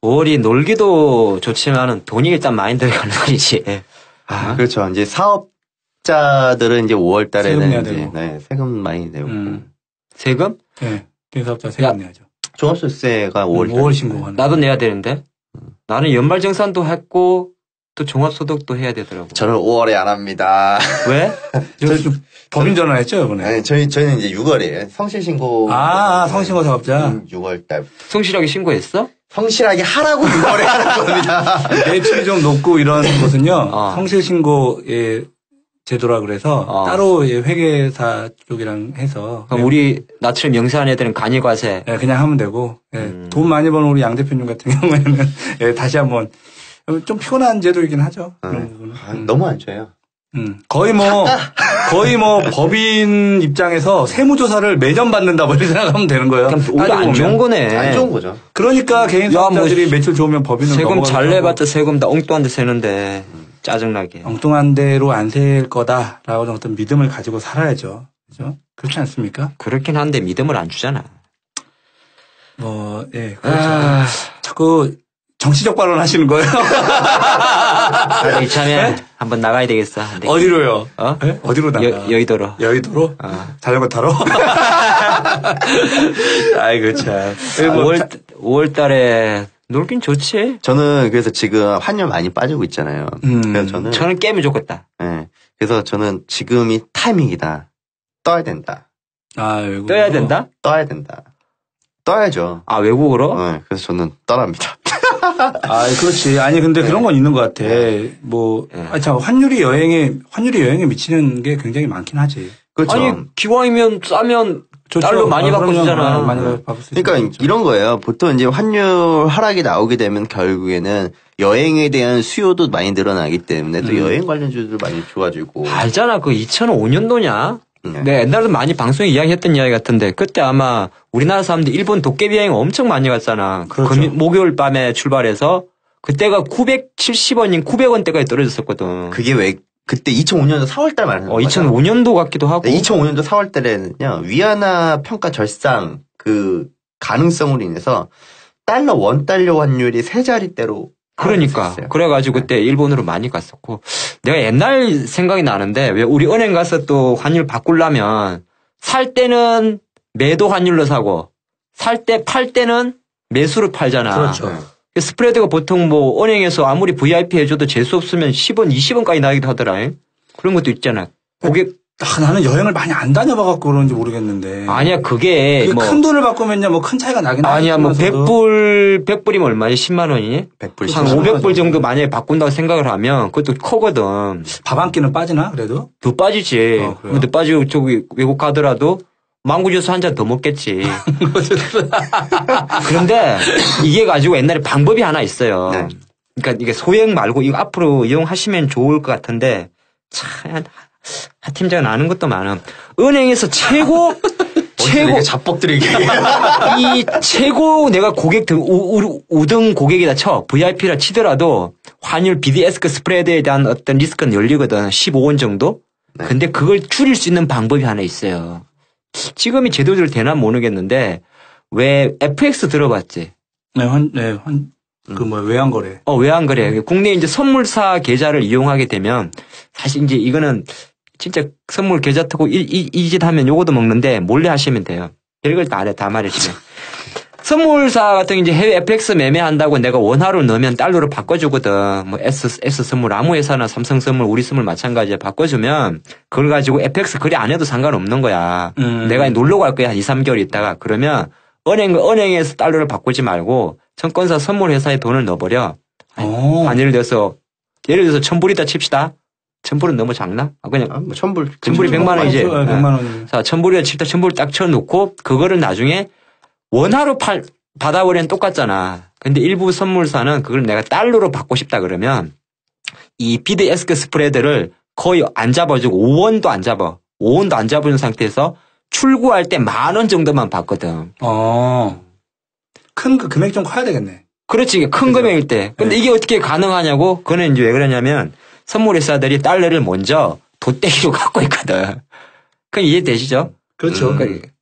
5월이 놀기도 좋지만은 돈이 일단 많이 들어가는 거지. 그렇죠. 이제 사업자들은 이제 5월 달에는 세금 이제 네, 세금 많이 내고. 세금? 네. 대사업자 세금 내야죠. 종합소득세가 5월 신고하는. 나도 내야 되는데. 나는 연말정산도 했고 또 종합소득도 해야 되더라고. 저는 5월에 안 합니다. 왜? 법인 전화했죠, 이번에? 아니, 저희는 이제 6월이에요. 성실신고. 성신고 사업자. 6월 달. 성실하게 신고했어? 성실하게 하라고 6월에 하는 겁니다. 매출이 좀 높고 이런 것은요, 성실신고의 제도라 그래서 따로 회계사 쪽이랑 해서. 그럼 우리 나처럼 영세한 애들은 간이과세. 네, 그냥 하면 되고, 돈 많이 버는 우리 양 대표님 같은 경우에는 다시 한번 좀 피곤한 제도이긴 하죠. 그런 부분은. 너무 안 좋아요. 거의 뭐 법인 입장에서 세무조사를 매년 받는다 뭐 이렇게 생각하면 되는 거예요. 오히려 안 좋은 거네. 안 좋은 거죠. 그러니까 개인 사업자들이 매출 좋으면 법인을 세금 잘 내봤자 세금 다 엉뚱한 데 세는데 짜증나게. 엉뚱한 데로 안 셀 거다라고 하는 어떤 믿음을 가지고 살아야죠. 그죠? 그렇지 않습니까? 그렇긴 한데 믿음을 안 주잖아. 그렇죠. 자꾸 정치적 발언 하시는 거예요? 이참에 한번 나가야 되겠어. 어디로요? 네? 어디로 나가? 여의도로. 여의도로? 자전거 타러? 아이고, 참. 5월 달에 놀긴 좋지. 저는 그래서 지금 환율 많이 빠지고 있잖아요. 그래서 저는 깨면 좋겠다. 네. 그래서 저는 지금이 타이밍이다. 떠야 된다. 떠야 된다? 떠야 된다. 떠야죠. 외국으로? 네. 그래서 저는 떠납니다. 그렇지. 아니, 근데 그런 건 있는 것 같아. 참, 환율이 여행에 미치는 게 굉장히 많긴 하지. 그렇죠. 아니, 기왕이면 싸면 달러 많이 바꿔주잖아. 그러니까 이런 거예요. 보통 이제 환율 하락이 나오게 되면 결국에는 여행에 대한 수요도 많이 늘어나기 때문에 또 여행 관련주들 많이 좋아지고. 알잖아. 그 2005년도냐? 네, 옛날에도 많이 방송에 이야기했던 이야기 같은데 그때 아마 우리나라 사람들이 일본 도깨비 여행 엄청 많이 갔잖아. 그렇죠. 목요일 밤에 출발해서 그때가 970원인 900원대까지 떨어졌었거든. 그게 왜 그때 2005년도 4월달 말하는 거죠? 2005년도 같기도 하고. 2005년도 4월달에는요. 위안화 평가 절상 그 가능성으로 인해서 원달러 환율이 세 자리대로 그러니까. 그래가지고 그때 일본으로 많이 갔었고. 내가 옛날 생각이 나는데 왜 우리 은행 가서 또 환율 바꾸려면 살 때는 매도 환율로 사고 팔 때는 매수로 팔잖아. 그렇죠. 스프레드가 보통 뭐 은행에서 아무리 VIP 해줘도 재수 없으면 10원, 20원까지 나기도 하더라. 그런 것도 있잖아. 나는 여행을 많이 안 다녀봐갖고 그런지 모르겠는데. 아니야, 그게 큰 돈을 바꾸면요, 큰 차이가 나긴 하죠. 아니야, 100불이면 얼마지? 10만 원이니? 100불. 한 500불 정도 만약에 바꾼다고 생각을 하면 그것도 크거든. 밥 한 끼는 빠지나, 그래도? 더 빠지지. 근데 빠지고 외국 가더라도 망고주스 한 잔 더 먹겠지. 그런데 이게 가지고 옛날에 방법이 하나 있어요. 네. 그러니까 이게 소액 말고 이거 앞으로 이용하시면 좋을 것 같은데 참 하 팀장은 아는 것도 많아. 은행에서 최고 잡복들이 이 최고 내가 고객 5등 고객이다 쳐 VIP라 치더라도 환율 BDS 스프레드에 대한 어떤 리스크는 열리거든. 15원 정도. 네. 근데 그걸 줄일 수 있는 방법이 하나 있어요. 지금이 제도대로 되나 모르겠는데 왜 FX 들어봤지? 외환거래. 외환거래. 국내 이제 선물사 계좌를 이용하게 되면 사실 이제 이거는 진짜 선물 계좌 타고 이 짓 하면 요거도 먹는데 몰래 하시면 돼요. 별걸 다 안 해, 다 말해주면. 선물사 같은 이제 해외 FX 매매한다고 내가 원화로 넣으면 달러로 바꿔주거든. 뭐 S 선물 아무 회사나 삼성 선물 우리 선물 마찬가지야 바꿔주면 그걸 가지고 FX 거래 안 해도 상관없는 거야. 내가 놀러 갈 거야 한 2, 3개월 있다가 그러면 은행에서 달러를 바꾸지 말고 증권사 선물 회사에 돈을 넣어버려. 예를 들어서 1,000불이다 칩시다. 1,000불은 너무 작나? 그냥 1,000불. 1,000불이 100만 원이지. 100만 원. 자, 1,000불이다 칩시다. 1,000불 딱 쳐놓고 그거를 나중에 원화로 받아버리면 똑같잖아. 근데 일부 선물사는 그걸 내가 달러로 받고 싶다 그러면 이 비드 스프레드를 거의 안 잡아주고 5원도 안 잡아. 5원도 안 잡아준 상태에서 출구할 때 10,000원 정도만 받거든. 큰 금액 좀 커야 되겠네. 그렇지. 큰 금액일 때. 근데 이게 어떻게 가능하냐고? 그거는 이제 왜 그러냐면 선물회사들이 달러를 먼저 돗대기로 갖고 있거든. 그럼 이해되시죠? 그렇죠.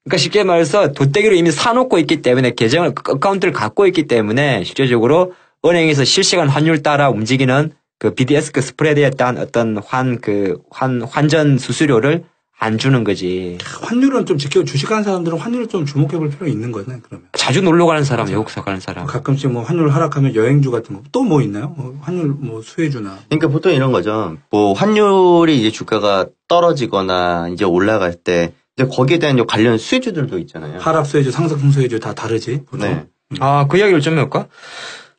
그러니까 쉽게 말해서 돗대기로 이미 사놓고 있기 때문에 계정을 어카운트를 갖고 있기 때문에 실제적으로 은행에서 실시간 환율 따라 움직이는 그 BDS 그 스프레드에 따른 어떤 환전 수수료를 안 주는 거지. 환율은 좀 주식하는 사람들은 환율을 좀 주목해 볼 필요가 있는 거네, 그러면. 자주 놀러 가는 사람, 외국사 가는 사람. 가끔씩 뭐 환율 하락하면 여행주 같은 거. 또 뭐 있나요? 환율 수혜주나. 그러니까 보통 이런 거죠. 뭐 환율이 이제 주가가 떨어지거나 이제 올라갈 때 이제 거기에 대한 관련 수혜주들도 있잖아요. 하락 수혜주, 상승 수혜주 다 다르지. 보통. 네. 그 이야기를 좀 해볼까?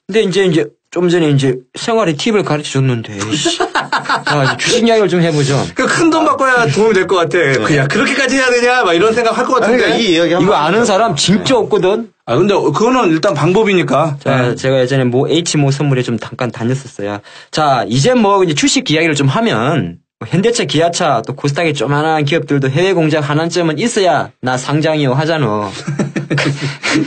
근데 이제 좀 전에 이제 생활의 팁을 가르쳐 줬는데. 주식 이야기를 좀 해보죠. 큰 돈 바꿔야 도움이 될 것 같아. 그냥 그렇게까지 해야 되냐? 막 이런 생각 할 것 같은데. 그러니까 이 이야기 이거 아는 사람 진짜 없거든. 근데 그거는 일단 방법이니까. 자, 제가 예전에 H모 선물에 좀 잠깐 다녔었어요. 자, 이제 이제 주식 이야기를 좀 하면 현대차, 기아차, 또 코스닥의 조만한 기업들도 해외 공장 하나쯤은 있어야 나 상장이요 하잖아.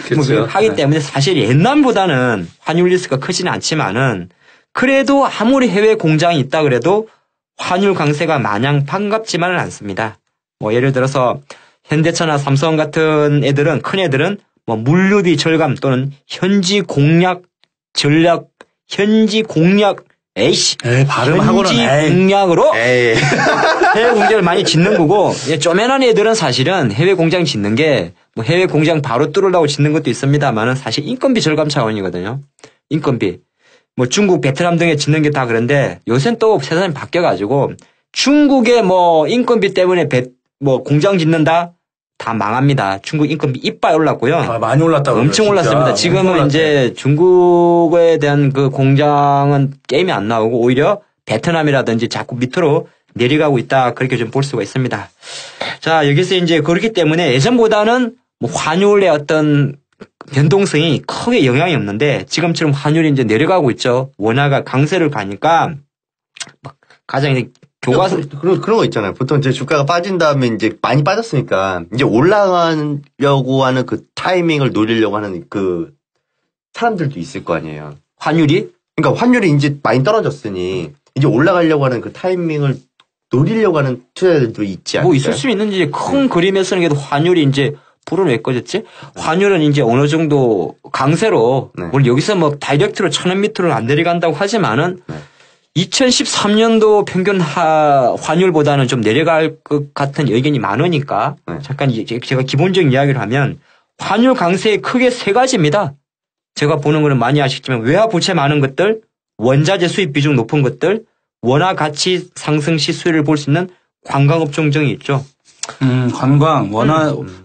그렇죠. 하기 때문에 사실 옛날보다는 환율 리스크가 크지는 않지만은 그래도 아무리 해외 공장이 있다 그래도 환율 강세가 마냥 반갑지만은 않습니다. 예를 들어서 현대차나 삼성 같은 애들은 큰 애들은 물류비 절감 또는 현지 공략 발음하고는 현지 공략으로 해외 공장을 많이 짓는 거고, 쪼매난 애들은 사실은 해외 공장 짓는 게 해외 공장 바로 뚫으려고 짓는 것도 있습니다만은 사실 인건비 절감 차원이거든요. 인건비. 중국, 베트남 등에 짓는 게 다 그런데 요새는 또 세상이 바뀌어가지고 중국의 인건비 때문에 공장 짓는다? 다 망합니다. 중국 인건비 이빨 올랐고요. 많이 올랐다고. 엄청 올랐습니다. 지금은 이제 중국에 대한 그 공장은 게임이 안 나오고 오히려 베트남이라든지 자꾸 밑으로 내려가고 있다. 그렇게 좀 볼 수가 있습니다. 자, 여기서 이제 그렇기 때문에 예전보다는 환율의 어떤 변동성이 크게 영향이 없는데 지금처럼 환율이 이제 내려가고 있죠. 원화가 강세를 가니까 가장 교과서 그런 거 있잖아요. 보통 이제 주가가 빠진 다음에 이제 많이 빠졌으니까 이제 올라가려고 하는 그 타이밍을 노리려고 하는 그 사람들도 있을 거 아니에요. 환율이? 그러니까 환율이 이제 많이 떨어졌으니 이제 올라가려고 하는 그 타이밍을 노리려고 하는 투자자들도 있지 않을까요? 있을 수 있는지 큰 그림에서는 그래도 환율이 이제 불은 왜 꺼졌지? 환율은 이제 어느 정도 강세로 물론 여기서 다이렉트로 1,000원 밑으로 안 내려간다고 하지만은 2013년도 평균 환율보다는 좀 내려갈 것 같은 의견이 많으니까 잠깐 제가 기본적인 이야기를 하면 환율 강세에 크게 세 가지입니다. 제가 보는 거는 많이 아시겠지만 외화 부채 많은 것들, 원자재 수입 비중 높은 것들, 원화 가치 상승 시 수혜를 볼 수 있는 관광업종 등이 있죠. 관광,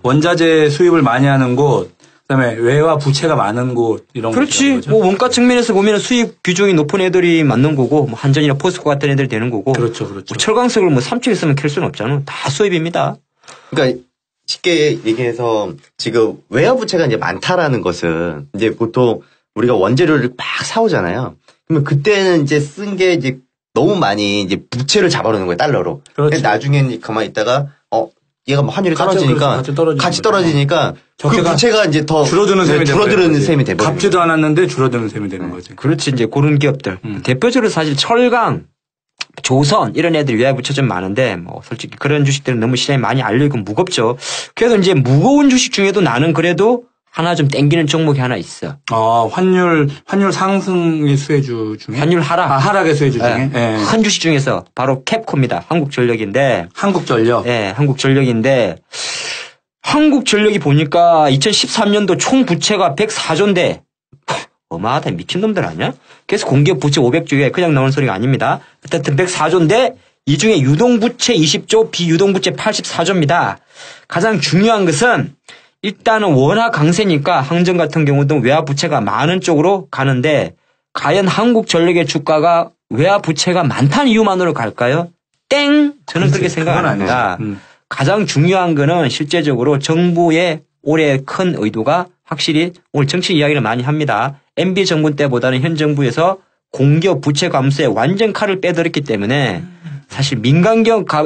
원자재 수입을 많이 하는 곳, 그다음에 외화 부채가 많은 곳 이런 거. 그렇지. 원가 측면에서 보면 수입 비중이 높은 애들이 맞는 거고, 한전이나 포스코 같은 애들이 되는 거고. 그렇죠. 철강석을 3층 있으면 캘 수는 없잖아. 다 수입입니다. 그러니까 쉽게 얘기해서 지금 외화 부채가 이제 많다라는 것은 이제 보통 우리가 원재료를 막 사오잖아요. 그러면 그때는 이제 쓴 게 이제 너무 많이 이제 부채를 잡아놓는 거예요, 달러로. 그렇지. 나중에는 가만히 있다가 얘가 환율이 떨어지니까 같이 떨어지니까 그 부채가 이제 더 줄어드는 셈이 돼버려요. 갚지도 않았는데 줄어드는 셈이 되는 거지. 그렇지. 이제 그런 기업들. 대표적으로 사실 철강, 조선 이런 애들 외화 부채 좀 많은데 솔직히 그런 주식들은 너무 시장에 많이 알려있고 무겁죠. 그래도 이제 무거운 주식 중에도 나는 그래도 하나 좀 땡기는 종목이 하나 있어. 환율 상승의 수혜주 중에? 환율 하락. 하락의 수혜주 중에? 네. 큰 주식 중에서 바로 캡코입니다. 한국전력인데. 한국전력? 네, 한국전력인데. 한국전력이 보니까 2013년도 총 부채가 104조인데. 어마하다. 미친놈들 아니야? 그래서 공기업 부채 500조에 그냥 나오는 소리가 아닙니다. 어쨌든 104조인데 이 중에 유동부채 20조, 비유동부채 84조입니다. 가장 중요한 것은 일단은 원화 강세니까 항전 같은 경우도 외화 부채가 많은 쪽으로 가는데 과연 한국전력의 주가가 외화 부채가 많다는 이유만으로 갈까요? 땡! 저는 그렇게 생각합니다. 가장 중요한 거는 실제적으로 정부의 올해 큰 의도가 확실히 오늘 정치 이야기를 많이 합니다. MB 정부 때보다는 현 정부에서 공기업 부채 감소에 완전 칼을 빼들었기 때문에 사실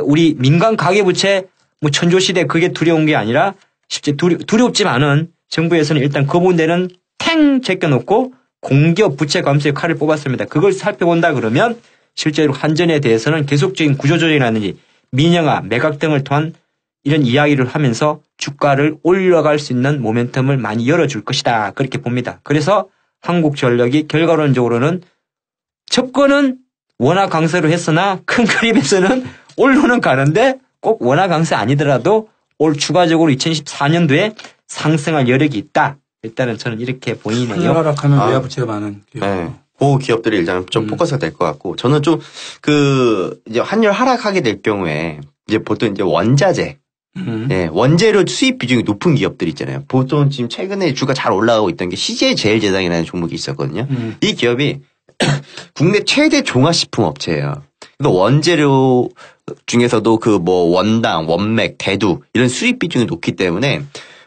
우리 민간 가계부채 천조시대 그게 두려운 게 아니라 실제 두렵지만은 정부에서는 일단 그 부분에는 탱 제껴놓고 공기업 부채 감소의 칼을 뽑았습니다. 그걸 살펴본다 그러면 실제로 한전에 대해서는 계속적인 구조조정이라든지 민영화, 매각 등을 통한 이런 이야기를 하면서 주가를 올라갈 수 있는 모멘텀을 많이 열어줄 것이다. 그렇게 봅니다. 그래서 한국전력이 결과론적으로는 접근은 원화 강세로 했으나 큰 그림에서는 올로는 가는데 꼭 원화 강세 아니더라도 올 추가적으로 2014년도에 상승할 여력이 있다. 일단은 저는 이렇게 보이네요. 환율 하락하면 외화 부채가 많은 기업. 네. 그 기업들이 일단 좀 포커스가 될 것 같고 저는 좀 이제 환율 하락하게 될 경우에 이제 보통 이제 원자재 네, 원재료 수입 비중이 높은 기업들 있잖아요. 보통 지금 최근에 주가 잘 올라가고 있던 게 CJ제일제당이라는 종목이 있었거든요. 이 기업이 국내 최대 종합식품 업체예요. 그러니까 원재료 중에서도 그 뭐 원당, 원맥, 대두 이런 수입 비중이 높기 때문에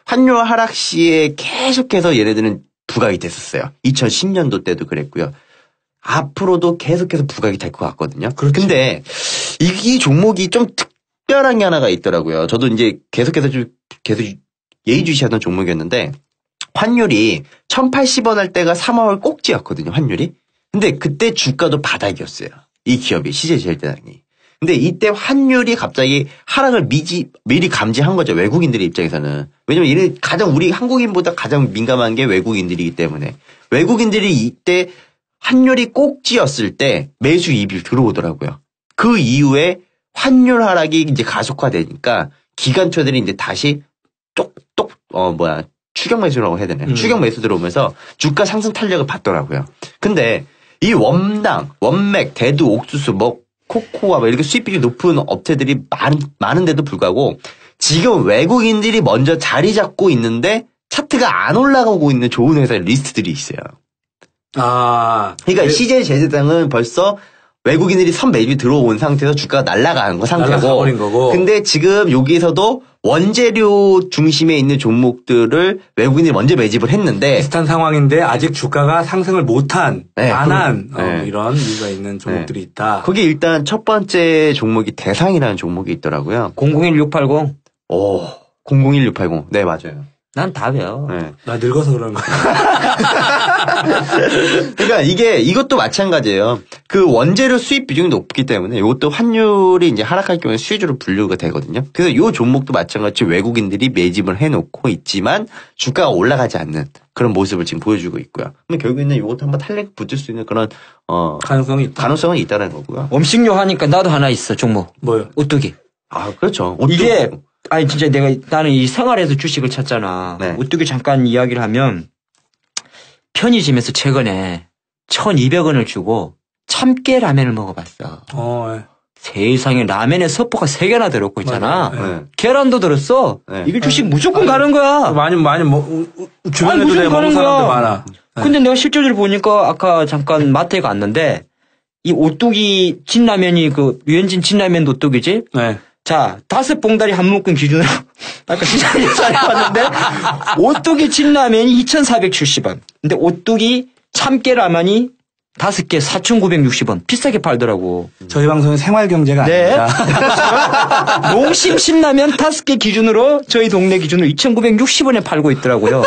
환율 하락 시에 계속해서 얘네들은 부각이 됐었어요. 2010년도 때도 그랬고요. 앞으로도 계속해서 부각이 될 것 같거든요. 근데 이 종목이 좀 특별한 게 하나가 있더라고요. 저도 이제 계속 예의주시하던 종목이었는데 환율이 1,080원 할 때가 3월 꼭지였거든요. 환율이. 근데 그때 주가도 바닥이었어요. 이 기업이 CJ제일제당이. 근데 이때 환율이 갑자기 하락을 미리 감지한 거죠. 외국인들의 입장에서는. 왜냐면 우리 한국인보다 가장 민감한 게 외국인들이기 때문에. 외국인들이 이때 환율이 꼭지였을 때 매수 이익이 들어오더라고요. 그 이후에 환율 하락이 이제 가속화되니까 기관처들이 이제 다시 추격 매수라고 해야 되나요? 추격 매수 들어오면서 주가 상승 탄력을 받더라고요. 근데 이 원당, 원맥, 대두, 옥수수, 코코아 이렇게 수입비율이 높은 업체들이 많은데도 불구하고 지금 외국인들이 먼저 자리 잡고 있는데 차트가 안 올라가고 있는 좋은 회사의 리스트들이 있어요. 그러니까 CJ제일제당은 벌써 외국인들이 선매입이 들어온 상태에서 주가가 날아가는 상태고. 근데 지금 여기에서도 원재료 중심에 있는 종목들을 외국인들이 먼저 매집을 했는데. 비슷한 상황인데 아직 주가가 상승을 못한, 이런 이유가 있는 종목들이 있다. 거기 일단 첫 번째 종목이 대상이라는 종목이 있더라고요. 001680. 001680. 네, 맞아요. 난 다 배워. 네. 나 늙어서 그런 거야. 그러니까 이것도 마찬가지예요. 그 원재료 수입 비중이 높기 때문에 이것도 환율이 이제 하락할 경우에 수혜주로 분류가 되거든요. 그래서 이 종목도 마찬가지 외국인들이 매집을 해놓고 있지만 주가가 올라가지 않는 그런 모습을 지금 보여주고 있고요. 그럼 결국에는 이것도 한번 탄력 붙을 수 있는 그런 가능성은 있다는 거고요. 음식료 하니까 나도 하나 있어 종목. 뭐요? 오뚜기. 그렇죠. 이게 진짜 나는 이 생활에서 주식을 찾잖아. 네. 오뚜기 잠깐 이야기를 하면 편의점에서 최근에 1,200원을 주고 참깨 라면을 먹어봤어. 세상에 라면에 서포가 3개나 들었고 있잖아. 네. 계란도 들었어. 네. 이게 주식 무조건 가는 거야. 많이 주변에도 내가 먹는 사람들 많아. 근데 내가 실제로 보니까 아까 잠깐 마트에 갔는데 이 오뚜기 진라면이 유현진 진라면 오뚜기지? 네. 자, 5봉다리 한 묶음 기준으로 아까 시장에 봤는데 오뚜기 진라면이 2,470원. 근데 오뚜기 참깨 라면이 5개 4,960원. 비싸게 팔더라고. 저희 방송은 생활경제가 아닙니다. 농심 신라면 5개 기준으로 저희 동네 기준으로 2,960원에 팔고 있더라고요.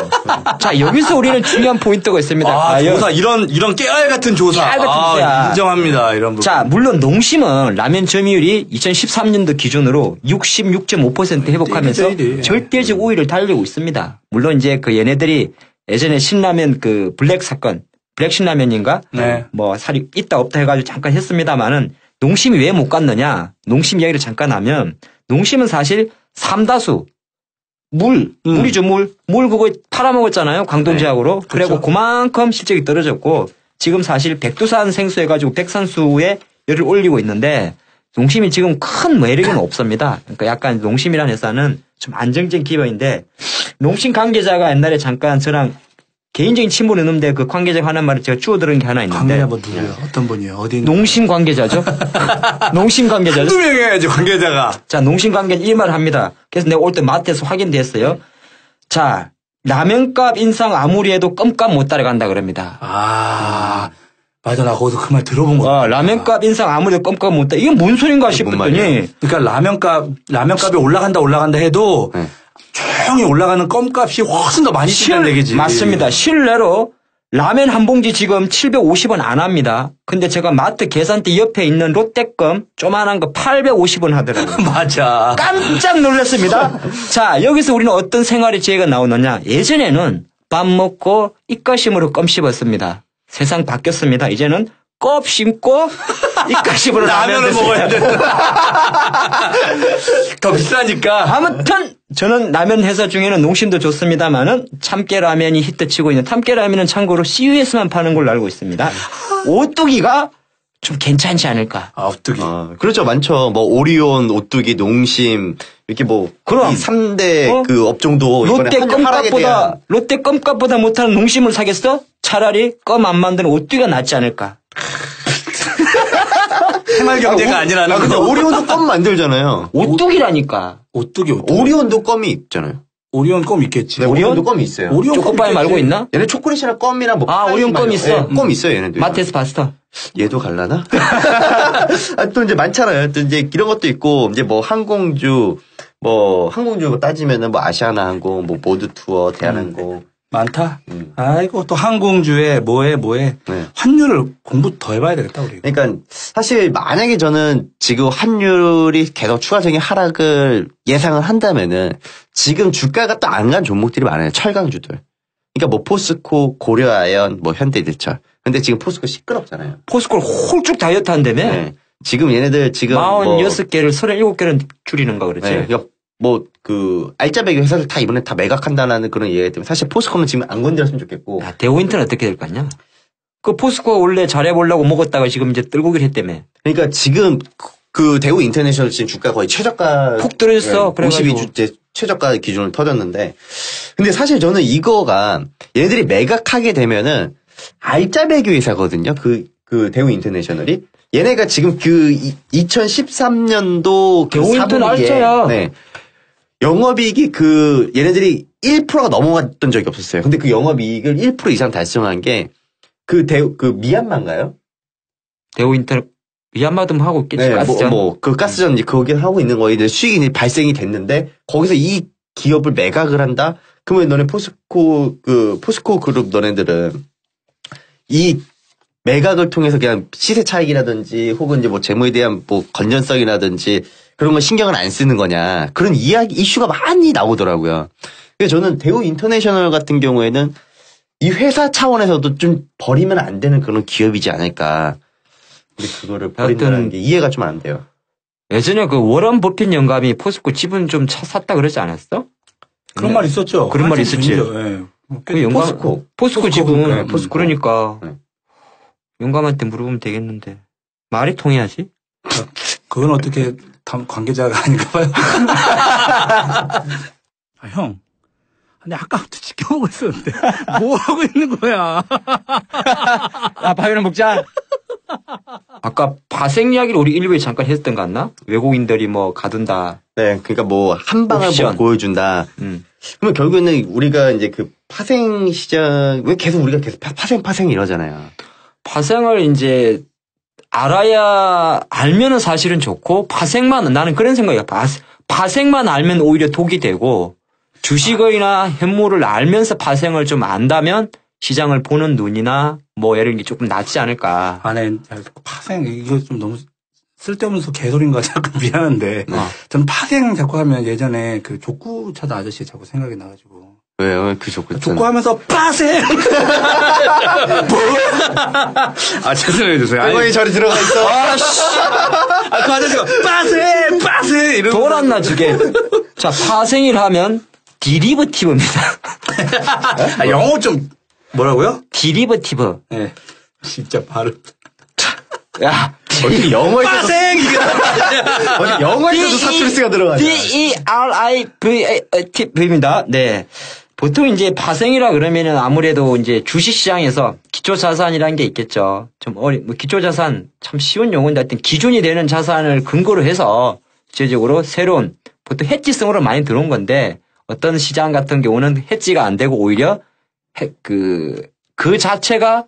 자, 여기서 우리는 중요한 포인트가 있습니다. 조사 이런 깨알 같은 조사. 인정합니다. 이런 부분. 자, 물론 농심은 라면 점유율이 2013년도 기준으로 66.5% 회복하면서 절대적 우위를 달리고 있습니다. 물론 이제 얘네들이 예전에 신라면 블랙 사건 블랙 신라면인가? 네. 살이 있다 없다 해가지고 잠깐 했습니다만은 농심이 왜 못 갔느냐? 농심 이야기를 잠깐 하면 농심은 사실 삼다수 물이죠 물 그거 팔아먹었잖아요 광동제약으로. 네. 그리고 그만큼 실적이 떨어졌고 지금 사실 백두산 생수해가지고 백산수에 열을 올리고 있는데 농심이 지금 큰 매력은 없습니다. 그러니까 약간 농심이라는 회사는 좀 안정적인 기업인데 농심 관계자가 옛날에 잠깐 저랑 개인적인 친분이 있는데 그 관계자가 하는 말을 제가 주워 들은 게 하나 있는데. 관계자 누구예요? 어떤 분이에요? 어디 있는 농심 관계자죠. 농심 관계자죠. 한두 명이 해야지 관계자가. 자, 농심 관계자 이 말을 합니다. 그래서 내가 올 때 마트에서 확인됐어요. 자, 라면값 인상 아무리 해도 껌값 못 따라간다 그럽니다. 맞아, 나 거기서 그 말 들어본 거. 라면값 인상 아무리 해도 껌값 못 따라. 이게 뭔 소린가 싶더니. 그러니까 라면값이 올라간다 해도. 조용히 올라가는 껌값이 훨씬 더 많이 친다는 얘기지. 맞습니다. 실내로 라면 한 봉지 지금 750원 안 합니다. 근데 제가 마트 계산대 옆에 있는 롯데껌 조만한 거 850원 하더라고요. 맞아. 깜짝 놀랐습니다. 자, 여기서 우리는 어떤 생활의 지혜가 나오느냐. 예전에는 밥 먹고 입가심으로 껌 씹었습니다. 세상 바뀌었습니다. 이제는 껌 씹고 입가심으로 라면을 먹어야 돼. 더 비싸니까. 아무튼 저는 라면 회사 중에는 농심도 좋습니다만은 참깨라면이 히트치고 있는 참깨라면은 참고로 CU에서만 파는 걸로 알고 있습니다. 오뚜기가 좀 괜찮지 않을까? 오뚜기. 그렇죠. 많죠. 뭐 오리온, 오뚜기, 농심 이렇게 뭐 그럼 이 3대 그 업종도 롯데 껌값보다 못하는 농심을 사겠어? 차라리 껌 안 만드는 오뚜기가 낫지 않을까? 생활 경제가 아니라는 근데 오리온도 껌 만들잖아요. 오뚜기라니까. 오뚜기. 오리온도 껌이 있잖아요. 오리온 껌 있겠지. 네, 오리온도 껌이 있어요. 오리온 초코파이 말고 있나? 얘네 초콜릿이랑 껌이랑 뭐. 오리온 껌 있어. 네, 껌 있어요, 얘네들. 마트에서 봤어. 얘도 갈라나? 또 이제 많잖아요. 또 이제 이런 것도 있고, 이제 뭐 항공주 따지면은 뭐 아시아나 항공, 뭐 모드 투어, 대한항공. 많다? 아이고, 또 항공주에 뭐해. 네. 환율을 공부 더 해봐야 되겠다, 우리. 그러니까 사실 만약에 저는 지금 환율이 계속 추가적인 하락을 예상을 한다면은 지금 주가가 또 안 간 종목들이 많아요. 철강주들. 그러니까 뭐 포스코, 고려아연, 뭐 현대제철. 근데 지금 포스코 시끄럽잖아요. 포스코를 홀쭉 다이어트 한다며? 네. 지금 얘네들 지금 46개를 37개를 줄이는 거 그렇지? 네. 뭐 알짜배기 회사들 다 이번에 다 매각한다는 그런 얘기 때문에 사실 포스코는 지금 안 건드렸으면 좋겠고. 대우인터는 어떻게 될 거냐? 그 포스코 원래 잘해보려고 먹었다가 지금 이제 떨구기를 했다며. 그러니까 지금 그 대우 인터내셔널 지금 주가 거의 최저가 푹 떨어졌어. 네, 52주째 최저가 기준을 터졌는데, 근데 사실 저는 이거가 얘네들이 매각하게 되면은 알짜배기 회사거든요. 그 대우 인터내셔널이. 얘네가 지금 그 2013년도 대우 인터는 알짜야. 네. 영업이익이 얘네들이 1%가 넘어갔던 적이 없었어요. 근데 그 영업이익을 1% 이상 달성한 게 미얀마인가요? 대우인터 미얀마도 하고 있겠지. 네, 가스전. 그 가스전 거기 하고 있는 거에 이제 수익이 발생이 됐는데 거기서 이 기업을 매각을 한다? 그러면 너네 포스코 그룹 너네들은 이 매각을 통해서 그냥 시세 차익이라든지 혹은 이제 뭐 재무에 대한 뭐 건전성이라든지 그런 거 신경을 안 쓰는 거냐. 그런 이슈가 많이 나오더라고요. 그래서 저는 대우 인터내셔널 같은 경우에는 이 회사 차원에서도 좀 버리면 안 되는 그런 기업이지 않을까. 근데 그거를 버린다는 게 이해가 좀 안 돼요. 예전에 그 워런 버핏 영감이 포스코 지분 좀 샀다 그러지 않았어? 그런 말 있었죠. 그런 말 있었지. 네. 그 영감, 포스코 지분. 네, 포스코. 그러니까. 네. 영감한테 물어보면 되겠는데. 말이 통해야지. 그건 어떻게 관계자가 아닌가 봐요. 형. 근데 아까부터 지켜보고 있었는데 뭐 하고 있는 거야? 밥이나 먹자. 아까 파생 이야기를 우리 일부에 잠깐 했었던 거 같나? 외국인들이 뭐 가둔다. 네, 그러니까 뭐 한 방을 뭐 보여준다. 그러면 결국에는 우리가 이제 그 파생 시장 왜 계속 우리가 계속 파생 이러잖아요. 파생을 이제 알면은 사실은 좋고 나는 그런 생각이야. 파생만 알면 오히려 독이 되고 주식이나 현물을 알면서 파생을 좀 안다면 시장을 보는 눈이나 뭐 이런 게 조금 낫지 않을까. 파생 이거 좀 너무 쓸데없는 개소리인 거 자꾸 미안한데 저는 파생 자꾸 하면 예전에 그 족구 차던 아저씨 자꾸 생각이 나가지고. 왜요? 그 족구 족구하면서 파생. 뭐? 죄송해요. 엉덩이 저리 들어가 있어. 그 아저씨가 파생 이러고 돌았나 저게. 자, 파생을 하면 디리버티브입니다. 영어 좀 뭐라고요? 디리버티브. 네. 진짜 발음. 야, 어떻게 영어에서 파생 어디 영어에서도 사투리스가 들어가냐? DERIV입니다. 네. 보통 이제 파생이라 그러면은 아무래도 이제 주식시장에서 기초자산이라는 게 있겠죠. 기초자산 참 쉬운 용어인데 하여튼 기준이 되는 자산을 근거로 해서 구체적으로 새로운 보통 해지성으로 많이 들어온 건데 어떤 시장 같은 경우는 해지가 안 되고 오히려 그 자체가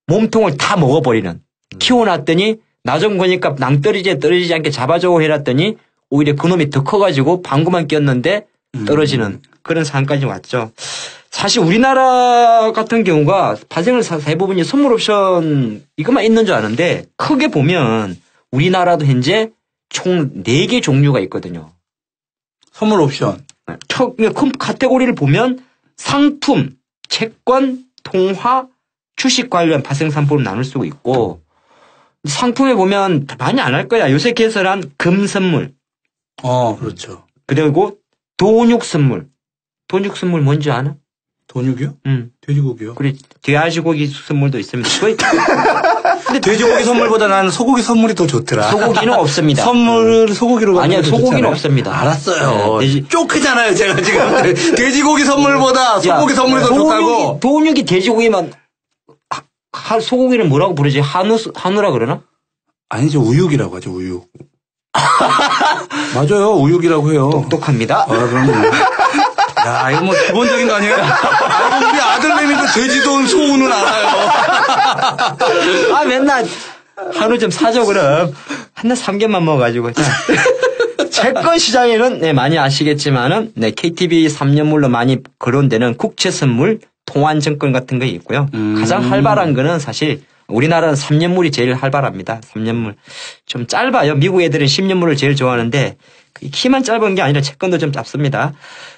몸통을 다 먹어버리는 키워놨더니 나중 보니까 떨어지지 않게 잡아주고 해놨더니 오히려 그놈이 더 커가지고 방구만 꼈는데 떨어지는 그런 상황까지 왔죠. 사실 우리나라 같은 경우가 발생을 대부분이 선물 옵션 이것만 있는 줄 아는데 크게 보면 우리나라도 현재 총 4개 종류가 있거든요. 선물 옵션. 큰 카테고리를 보면 상품, 채권, 통화, 주식 관련 발생 상품을 나눌 수가 있고 상품에 보면 많이 안 할 거야. 요새 개설한 금 선물. 그렇죠. 그리고 돈육 선물. 돈육 선물 뭔지 아나? 돈육이요? 돼지고기요. 그래, 돼지고기 선물도 있습니다. 근데 돼지고기 선물보다 나는 소고기 선물이 더 좋더라. 소고기는 없습니다. 선물을 소고기로 아니요, 소고기는 좋잖아요. 없습니다. 알았어요. 네, 쪼크잖아요, 제가 지금. 돼지고기 선물보다 소고기 선물이 더 좋다고. 돈육이 돼지고기만, 소고기는 뭐라고 부르지? 한우라 그러나? 아니죠, 우육이라고 하죠, 우육. 맞아요, 우육이라고 해요. 똑똑합니다. 그럼요. 야, 이거 뭐 기본적인 거 아니에요? 아이고, 우리 아들내미도 돼지돈 소우는 알아요. 맨날 한우 좀 사줘, 그럼. 한날 3개만 먹어가지고. 자. 채권 시장에는, 네, 많이 아시겠지만은, 네, KTB 3년물로 많이 거론되는 국채 선물, 통환증권 같은 게 있고요. 가장 활발한 거는 사실 우리나라는 3년물이 제일 활발합니다. 3년물. 좀 짧아요. 미국 애들은 10년물을 제일 좋아하는데, 키만 짧은 게 아니라 채권도 좀 짧습니다.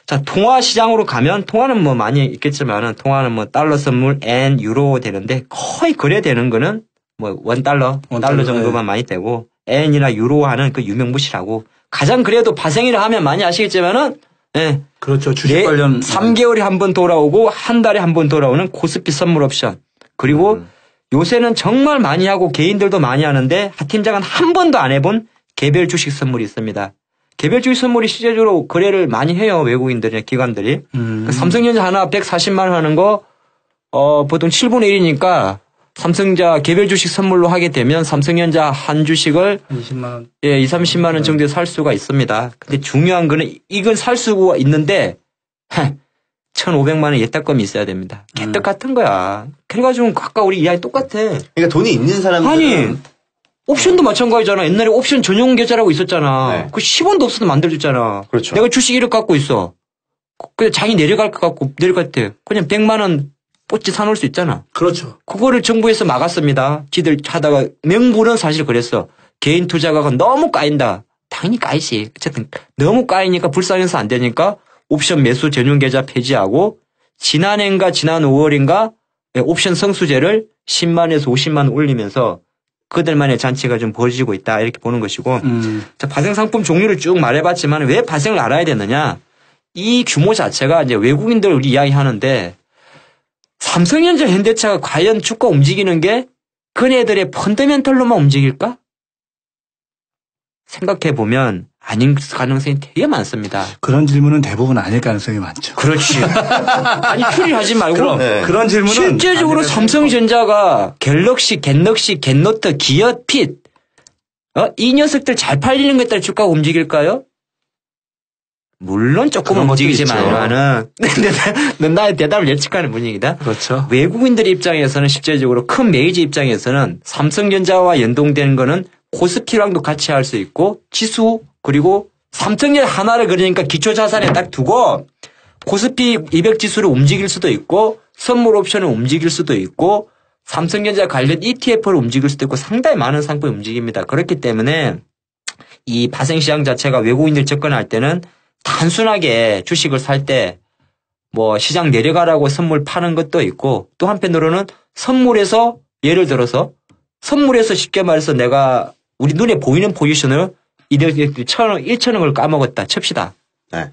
자, 통화 시장으로 가면 통화는 뭐 많이 있겠지만은 통화는 뭐 달러 선물, 엔, 유로 되는데 거의 거래되는 거는 뭐 $1, 달러 정도만 많이 되고 엔이나 유로 하는 그 유명무실하고 가장 그래도 발생일을 하면 많이 아시겠지만은 예. 그렇죠. 주식 관련 3개월에 한 번 돌아오고 한 달에 한 번 돌아오는 코스피 선물 옵션. 그리고 요새는 정말 많이 하고 개인들도 많이 하는데 하 팀장은 한 번도 안 해본 개별 주식 선물이 있습니다. 개별 주식 선물이 실제적으로 거래를 많이 해요. 외국인들이나 기관들이. 삼성전자 하나 140만 원 하는 거 보통 7분의 1이니까 삼성전자 개별 주식 선물로 하게 되면 삼성전자 한 주식을 20만 원. 예, 20-30만 원 정도에 살 수가 있습니다. 근데 중요한 거는 이건 살 수가 있는데 1,500만 원 예탁금이 있어야 됩니다. 개떡 같은 거야. 그래가지고 아까 우리 이야기 똑같아. 그러니까 돈이 있는 사람들은 아니 옵션도 마찬가지잖아. 옛날에 옵션 전용 계좌라고 있었잖아. 네. 그 10원도 없어도 만들어줬잖아. 그렇죠. 내가 주식 1억 갖고 있어. 근데 장이 내려갈 것 같고 내려갈 때 그냥 100만 원 뽀찌 사놓을 수 있잖아. 그렇죠. 그거를 정부에서 막았습니다. 지들 하다가 명분은 사실 그랬어. 개인 투자가가 너무 까인다. 당연히 까이지. 어쨌든 너무 까이니까 불쌍해서 안 되니까 옵션 매수 전용 계좌 폐지하고 지난해인가 지난 5월인가 옵션 성수제를 10만에서 50만 원 올리면서 그들만의 잔치가 좀 벌어지고 있다 이렇게 보는 것이고 자, 발생 상품 종류를 쭉 말해봤지만 왜 발생을 알아야 되느냐 이 규모 자체가 이제 외국인들 우리 이야기하는데 삼성전자 현대차가 과연 주가 움직이는 게 그네들의 펀더멘털로만 움직일까? 생각해보면 아닌 가능성이 되게 많습니다. 그런 질문은 대부분 아닐 가능성이 많죠. 그렇지. 아니 추리하지 말고 그런 질문은 실제적으로 삼성전자가 갤럭시, 겟노트, 기어, 핏 이 녀석들 잘 팔리는 것에 따라 주가가 움직일까요? 물론 조금은 움직이지만은 넌 나의 대답을 예측하는 분위기다. 그렇죠. 외국인들 입장에서는 실제적으로 큰 메이저 입장에서는 삼성전자와 연동되는 거는 코스피랑도 같이 할 수 있고 지수 그리고 삼성전자 하나를 그러니까 기초자산에 딱 두고 코스피 200 지수를 움직일 수도 있고 선물 옵션을 움직일 수도 있고 삼성전자 관련 ETF를 움직일 수도 있고 상당히 많은 상품이 움직입니다. 그렇기 때문에 이 발생시장 자체가 외국인들 접근할 때는 단순하게 주식을 살 때 뭐 시장 내려가라고 선물 파는 것도 있고 또 한편으로는 선물에서 예를 들어서 선물에서 쉽게 말해서 내가 우리 눈에 보이는 포지션을 1,000원을 까먹었다 칩시다. 네.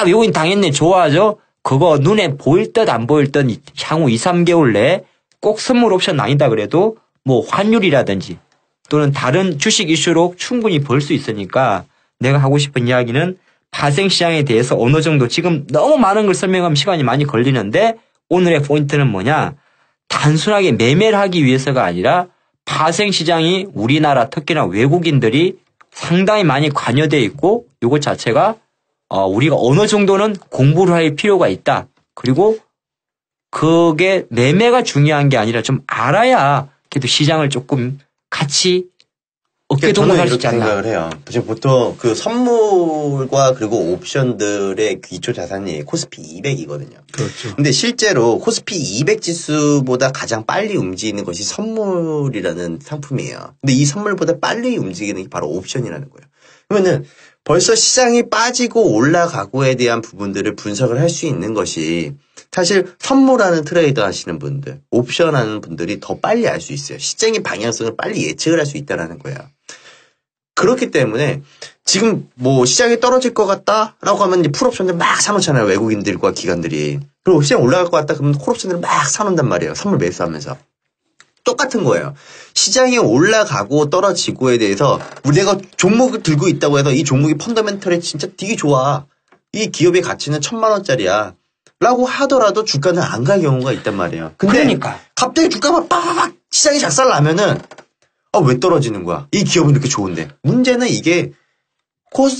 외국인 당했네 좋아하죠. 그거 눈에 보일 듯 안 보일 듯 향후 2, 3개월 내에 꼭 선물 옵션 아니다 그래도 뭐 환율이라든지 또는 다른 주식 이슈로 충분히 벌 수 있으니까 내가 하고 싶은 이야기는 발생시장에 대해서 어느 정도 지금 너무 많은 걸 설명하면 시간이 많이 걸리는데 오늘의 포인트는 뭐냐. 단순하게 매매를 하기 위해서가 아니라 발생시장이 우리나라 특히나 외국인들이 상당히 많이 관여되어 있고 이것 자체가 우리가 어느 정도는 공부를 할 필요가 있다. 그리고 그게 매매가 중요한 게 아니라 좀 알아야 그래도 시장을 조금 같이 어깨 저는 동무할 수 이렇게 있지 않나. 생각을 해요. 지금 보통 그 선물과 그리고 옵션들의 기초 자산이 코스피 200이거든요. 그렇죠. 근데 실제로 코스피 200 지수보다 가장 빨리 움직이는 것이 선물이라는 상품이에요. 근데 이 선물보다 빨리 움직이는 게 바로 옵션이라는 거예요. 그러면은 벌써 시장이 빠지고 올라가고에 대한 부분들을 분석을 할 수 있는 것이 사실 선물하는 트레이더 하시는 분들, 옵션 하는 분들이 더 빨리 알 수 있어요. 시장의 방향성을 빨리 예측을 할 수 있다는 거예요. 그렇기 때문에 지금 뭐 시장이 떨어질 것 같다라고 하면 이제 풀옵션들 막 사놓잖아요. 외국인들과 기관들이. 그리고 시장 올라갈 것 같다 그러면 콜옵션들을 막 사놓는단 말이에요. 선물 매수하면서. 똑같은 거예요. 시장이 올라가고 떨어지고에 대해서 내가 종목을 들고 있다고 해서 이 종목이 펀더멘털이 진짜 되게 좋아. 이 기업의 가치는 1,000만 원짜리야. 라고 하더라도 주가는 안 갈 경우가 있단 말이에요. 근데 그러니까. 갑자기 주가가 빡 시장이 작살 나면은 왜 떨어지는 거야? 이 기업은 이렇게 좋은데. 문제는 이게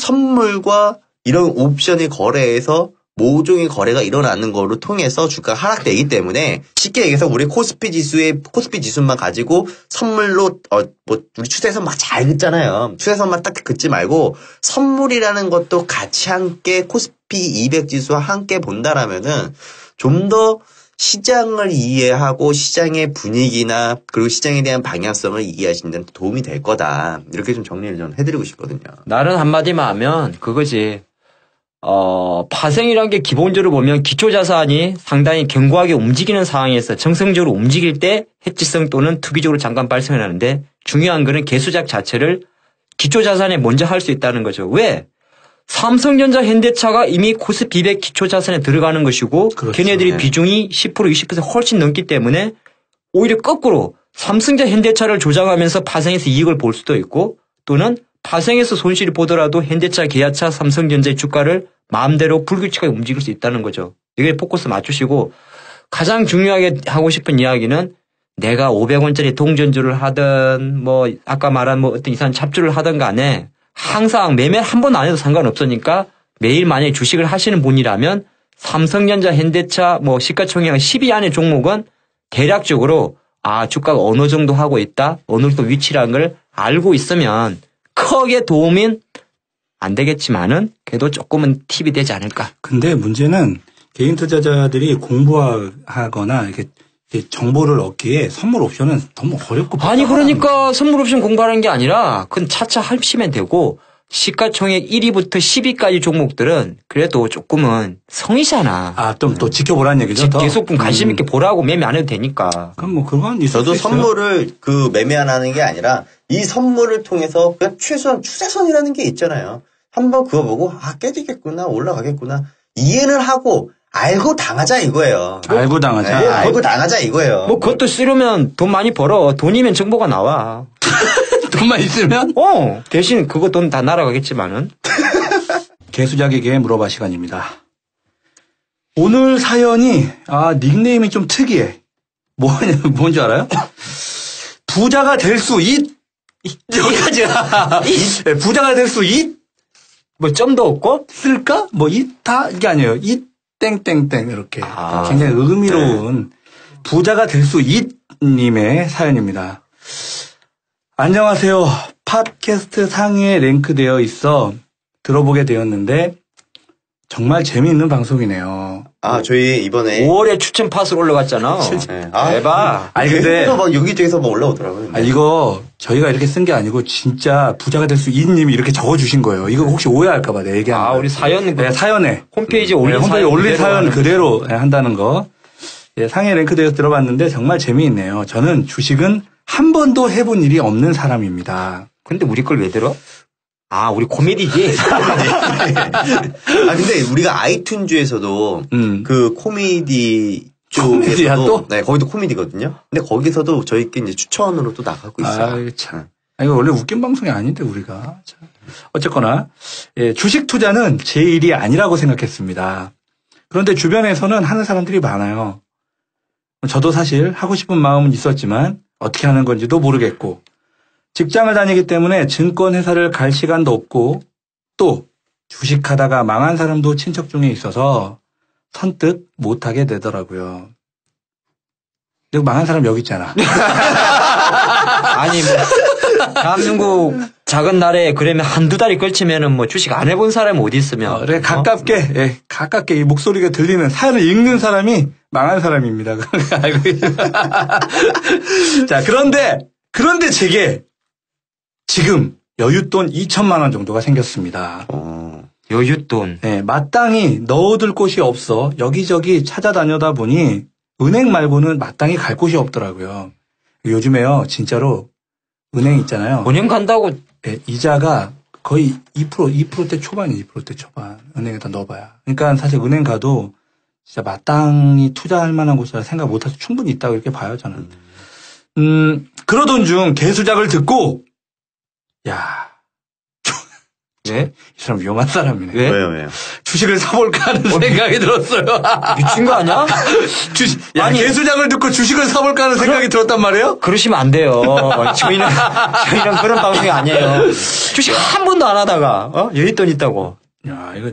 선물과 이런 옵션의 거래에서 모종의 거래가 일어나는 거로 통해서 주가가 하락되기 때문에 쉽게 얘기해서 우리 코스피 지수만 가지고 선물로 우리 추세선 막 잘 긋잖아요. 추세선만 딱 긋지 말고 선물이라는 것도 같이 함께 코스피 200 지수와 함께 본다라면은 좀 더 시장을 이해하고 시장의 분위기나 그리고 시장에 대한 방향성을 이해하시는 데 도움이 될 거다. 이렇게 좀 정리를 좀 해드리고 싶거든요. 나는 한마디만 하면 그거지. 파생이라는 게 기본적으로 보면 기초자산이 상당히 견고하게 움직이는 상황에서 정상적으로 움직일 때 해지성 또는 투기적으로 잠깐 발생을 하는데 중요한 거는 개수작 자체를 기초자산에 먼저 할 수 있다는 거죠. 왜? 삼성전자 현대차가 이미 코스피 200 기초자산에 들어가는 것이고 그렇죠. 걔네들이 네. 비중이 10% 20% 훨씬 넘기 때문에 오히려 거꾸로 삼성전자 현대차를 조장하면서 파생해서 이익을 볼 수도 있고 또는 파생해서 손실을 보더라도 현대차, 기아차, 삼성전자의 주가를 마음대로 불규칙하게 움직일 수 있다는 거죠. 이게 포커스 맞추시고 가장 중요하게 하고 싶은 이야기는 내가 500원짜리 동전주를 하든 뭐 아까 말한 뭐 어떤 이상한 잡주를 하든 간에 항상 매매 한 번 안 해도 상관없으니까 매일 만약에 주식을 하시는 분이라면 삼성전자, 현대차 뭐 시가총액 10위 안의 종목은 대략적으로 주가가 어느 정도 하고 있다, 어느 정도 위치라는 걸 알고 있으면 크게 도움은 안 되겠지만은 그래도 조금은 팁이 되지 않을까. 근데 문제는 개인 투자자들이 공부하거나 이렇게 정보를 얻기에 선물 옵션은 너무 어렵고 아니 그러니까 선물 옵션 공부하는 게 아니라 그건 차차 하시면 되고 시가총액 1위부터 10위까지 종목들은 그래도 조금은 성이잖아. 좀 또 지켜보라는 얘기죠. 계속 관심 있게 보라고 매매 안 해도 되니까. 그럼 뭐 그건 있을 저도 수 있어요. 선물을 매매 안 하는 게 아니라 이 선물을 통해서 그냥 최소한 추세선이라는 게 있잖아요. 한번 그거 보고 깨지겠구나 올라가겠구나 이해는 하고 알고 당하자 이거예요. 알고 당하자. 네, 알고 당하자 이거예요. 뭐 그것도 쓰려면 돈 많이 벌어. 돈이면 정보가 나와. 돈만 있으면? 대신 그거 돈 다 날아가겠지만은. 개수작에게 물어봐 시간입니다. 오늘 사연이 닉네임이 좀 특이해. 뭔지 알아요? 부자가 될 수 여기까지야. 부자가 될 수 뭐 점도 없고 있을까? 있다 이게 아니에요. 땡땡땡 이렇게 굉장히 의미로운 부자가 될 수 있님의 사연입니다. 안녕하세요. 팟캐스트 상위에 랭크되어 있어 들어보게 되었는데 정말 재미있는 방송이네요. 저희 이번에 5월에 추천 팟으로 올라갔잖아. 네. 대박. 아니 근데 막 여기저기서 막 올라오더라고요. 이거 저희가 이렇게 쓴 게 아니고 진짜 부자가 될 수 있님이 이렇게 적어주신 거예요. 이거 혹시 오해할까봐 내가 얘기하는 거예요. 우리 사연 네, 사연에 홈페이지에 올린 홈페이지에 올린 사연 하는 그대로 한다는 거. 상해 랭크되어서 들어봤는데 정말 재미있네요. 저는 주식은 한 번도 해본 일이 없는 사람입니다. 근데 우리 걸 왜 들어? 우리 코미디지. 근데 우리가 아이튠즈에서도 그 코미디 코미디야 쪽에서도 또? 네, 거기도 코미디거든요. 근데 거기서도 저희께 이제 추천으로 또 나가고 있어요. 참. 이거 원래 웃긴 방송이 아닌데 우리가. 참. 어쨌거나 주식 투자는 제 일이 아니라고 생각했습니다. 그런데 주변에서는 하는 사람들이 많아요. 저도 사실 하고 싶은 마음은 있었지만 어떻게 하는 건지도 모르겠고 직장을 다니기 때문에 증권회사를 갈 시간도 없고 또 주식하다가 망한 사람도 친척 중에 있어서 선뜻 못하게 되더라고요. 근데 망한 사람 여기 있잖아. 아니 대한민국 작은 나라에 그러면 한두 달이 걸치면은 뭐 주식 안 해본 사람이 어디 있으면. 그래, 가깝게, 예, 가깝게 이 목소리가 들리는 사연을 읽는 사람이 망한 사람입니다. 알고 계시죠? 자, 그런데 제게 지금 여윳돈 2천만 원 정도가 생겼습니다. 여윳돈. 네, 마땅히 넣어둘 곳이 없어 여기저기 찾아다니다 보니 은행 말고는 마땅히 갈 곳이 없더라고요. 요즘에요, 진짜로 은행 있잖아요. 은행 간다고. 네, 이자가 거의 2%대 초반이에요. 2%대 초반. 은행에다 넣어봐야. 그러니까 사실 은행 가도 진짜 마땅히 투자할 만한 곳이라 생각 못해서 충분히 있다고 이렇게 봐요, 저는. 그러던 중 개수작을 듣고, 야, 왜? 이 사람 위험한 사람이네. 왜? 왜요? 주식을 사볼까 하는 생각이 들었어요. 미친 거 아니야? 아니, 개수작을 듣고 주식을 사볼까 하는 생각이 들었단 말이에요? 그러시면 안 돼요. 저희는 그런 방송이 아니에요. 주식 한 번도 안 하다가, 여윳돈 있다고. 야, 이거,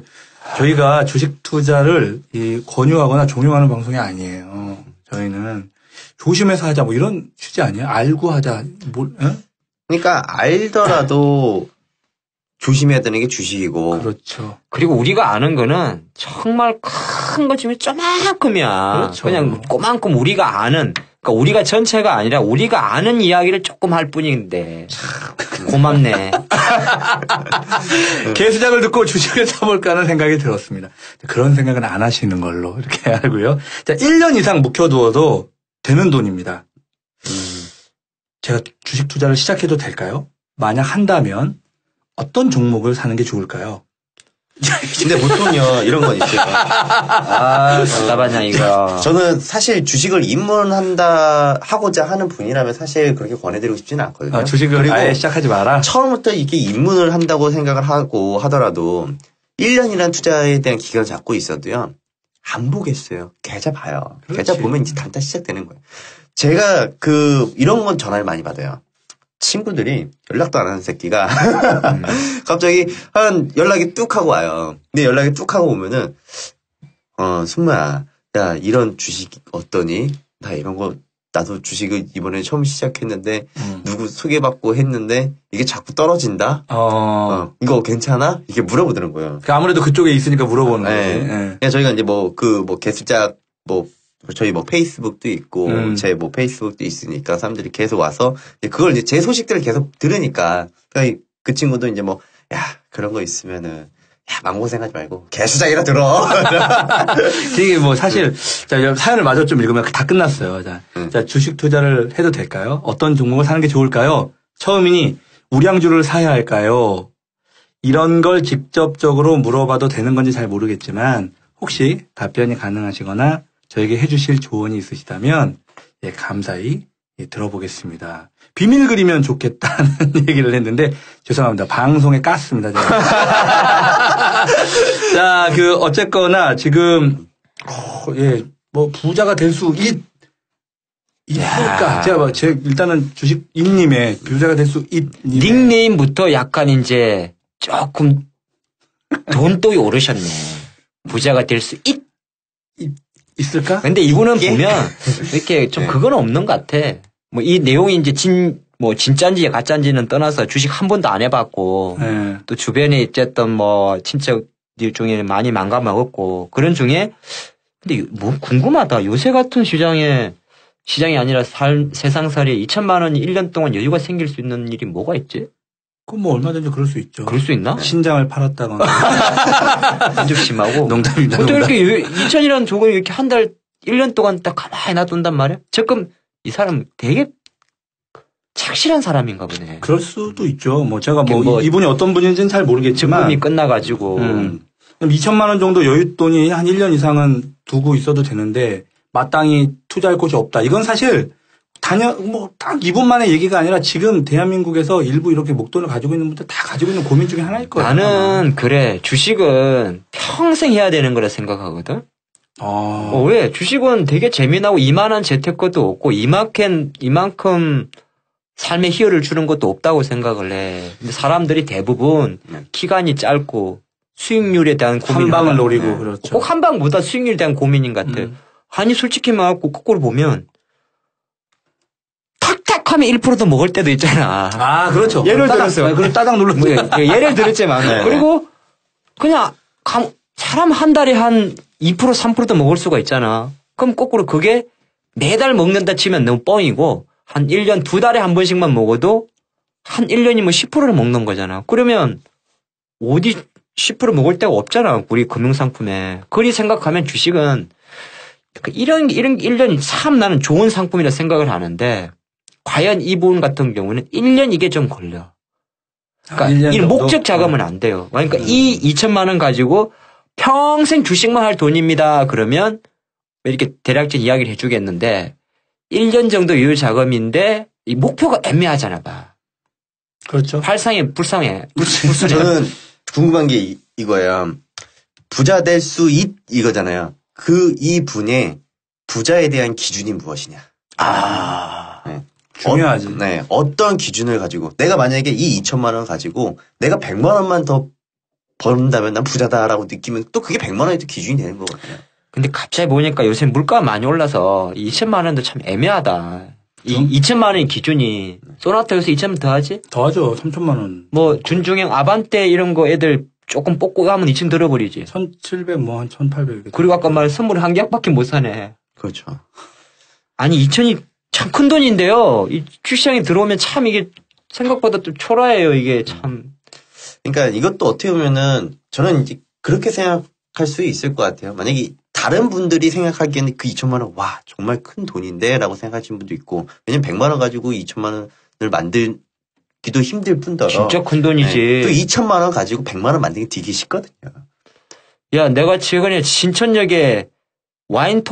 저희가 주식 투자를 권유하거나 종용하는 방송이 아니에요. 저희는 조심해서 하자, 뭐 이런 취지 아니에요? 알고 하자, 그러니까 알더라도 조심해야 되는 게 주식이고. 그렇죠. 그리고 우리가 아는 거는 정말 큰 것 중에 조만큼이야. 그렇죠. 그냥 그만큼 우리가 아는, 그러니까 우리가 전체가 아니라 우리가 아는 이야기를 조금 할 뿐인데. 고맙네. 개수작을 듣고 주식을 사볼까 하는 생각이 들었습니다. 그런 생각은 안 하시는 걸로 이렇게 알고요. 자, 1년 이상 묵혀두어도 되는 돈입니다. 제가 주식 투자를 시작해도 될까요? 만약 한다면 어떤 종목을 사는 게 좋을까요? 근데 보통요, 이런 건 있어요. 답답하냐, 이거. 저는 사실 주식을 하고자 하는 분이라면 사실 그렇게 권해드리고 싶지는 않거든요. 주식을 그리고 아예 시작하지 마라? 처음부터 이렇게 입문을 한다고 생각을 하고 하더라도 1년이라는 투자에 대한 기간을 잡고 있어도요, 안 보겠어요. 계좌 봐요. 그렇지. 계좌 보면 이제 단타 시작되는 거예요. 제가 이런 건 전화를 많이 받아요. 친구들이 연락도 안 하는 새끼가 갑자기 연락이 뚝 하고 와요. 근데 연락이 뚝 하고 오면은 승마야, 야, 이런 주식 어떠니? 나 이런 거 나도 주식을 이번에 처음 시작했는데 누구 소개받고 했는데 이게 자꾸 떨어진다. 이거 괜찮아? 이게 물어보더는 거예요. 아무래도 그쪽에 있으니까 물어보는 거예요. 네. 네. 저희가 이제 개수작 저희 페이스북도 있고, 제 페이스북도 있으니까 사람들이 계속 와서, 그걸 이제 제 소식들을 계속 들으니까, 그 친구도 이제 야, 그런 거 있으면은, 야, 마음고생하지 말고, 개수작이라 들어. 되게 사실, 자, 사연을 마저 좀 읽으면 다 끝났어요. 자, 주식 투자를 해도 될까요? 어떤 종목을 사는 게 좋을까요? 처음이니, 우량주를 사야 할까요? 이런 걸 직접적으로 물어봐도 되는 건지 잘 모르겠지만, 혹시 답변이 가능하시거나, 저에게 해주실 조언이 있으시다면 감사히 들어보겠습니다. 비밀 그리면 좋겠다는 얘기를 했는데 죄송합니다. 방송에 깠습니다. 자, 어쨌거나 지금 부자가 될 수 있을까? 제가 일단은 주식인님의 부자가 될 수 닉네임부터 약간 이제 조금 돈독이 오르셨네. 부자가 될 수 있을까? 근데 이분은 보면 이렇게 좀 그건 없는 것 같아. 이 내용이 이제 진짜인지 가짜인지는 떠나서 주식 한 번도 안 해봤고 또 주변에 어쨌든 친척들 중에 많이 망가먹었고 그런 중에 근데 궁금하다. 요새 같은 시장이 아니라 세상살이에 2천만 원이 1년 동안 여유가 생길 수 있는 일이 뭐가 있지? 그럼 얼마든지 그럴 수 있죠. 그럴 수 있나? 신장을 팔았다거나. 좀 심하고. 농담입니다. 어떻게 이렇게 2천이라는 조건이 이렇게 1년 동안 딱 가만히 놔둔단 말이야? 지금 이 사람 되게 착실한 사람인가 보네. 그럴 수도 있죠. 제가 이분이 어떤 분인지는 잘 모르겠지만. 증금이 끝나가지고. 그럼 2천만 원 정도 여윳돈이 한 1년 이상은 두고 있어도 되는데, 마땅히 투자할 곳이 없다. 이건 사실, 딱 이분만의 얘기가 아니라 지금 대한민국에서 일부 이렇게 목돈을 가지고 있는 분들 다 가지고 있는 고민 중에 하나일 거예요. 나는 주식은 평생 해야 되는 거라 생각하거든. 왜? 주식은 되게 재미나고 이만한 재테크도 없고 이만큼 삶의 희열을 주는 것도 없다고 생각을 해. 근데 사람들이 대부분 기간이 짧고 수익률에 대한 고민. 한 방을 노리고 그렇죠. 꼭 한 방보다 수익률에 대한 고민인 것 같아. 아니 솔직히 말하고 거꾸로 보면 탁 하면 1%도 먹을 때도 있잖아. 아, 그렇죠. 예를 따닥, 들었어요. 그럼 따닥 눌러. 뭐, 예를 들었지만. 네. 그리고 그냥 사람 한 달에 한 2% 3%도 먹을 수가 있잖아. 그럼 거꾸로 그게 매달 먹는다 치면 너무 뻥이고 한 1년 2달에 한 번씩만 먹어도 한 1년이면 10%를 먹는 거잖아. 그러면 어디 10% 먹을 데가 없잖아. 우리 금융상품에. 그리 생각하면 주식은 이런 1년이 참 나는 좋은 상품이라 생각을 하는데 과연 이분 같은 경우는 1년 이게 좀 걸려. 그러니까 이 목적 자금은 안 돼요. 그러니까 이 2천만 원 가지고 평생 주식만 할 돈입니다. 그러면 이렇게 대략적인 이야기를 해주겠는데 1년 정도 유효 자금인데 이 목표가 애매하잖아 봐. 그렇죠. 불쌍해. 저는 궁금한 게 이거예요. 부자 될 수 이거잖아요. 이 분의 부자에 대한 기준이 무엇이냐. 네. 중요하지. 네. 어떤 기준을 가지고 내가 만약에 이 2천만 원 가지고 내가 100만 원만 더 번다면 난 부자다라고 느끼면 또 그게 100만 원이 또 기준이 되는 거거든요. 근데 갑자기 보니까 요새 물가가 많이 올라서 2천만 원도 참 애매하다. 이 2천만 원의 기준이 소나타 요새 2천만 원 더 하지? 더 하죠. 3천만 원. 뭐 준중형 아반떼 이런 거 애들 조금 뽑고 가면 2천 들어버리지. 1,700 뭐 한 1,800. 그리고 아까 말 선물 한 개밖에 못 사네. 그렇죠. 아니 2천이 참 큰 돈인데요. 이 주시장에 들어오면 참 이게 생각보다 또 초라해요. 이게 참. 그러니까 이것도 어떻게 보면은 저는 이제 그렇게 생각할 수 있을 것 같아요. 만약에 다른 분들이 생각하기에는 그 2천만 원, 와, 정말 큰 돈인데? 라고 생각하시는 분도 있고, 왜냐면 100만 원 가지고 2천만 원을 만들기도 힘들 뿐더러. 진짜 큰 돈이지. 네, 또 2천만 원 가지고 100만 원 만들기 되게 쉽거든요. 야, 내가 최근에 신천역에 와인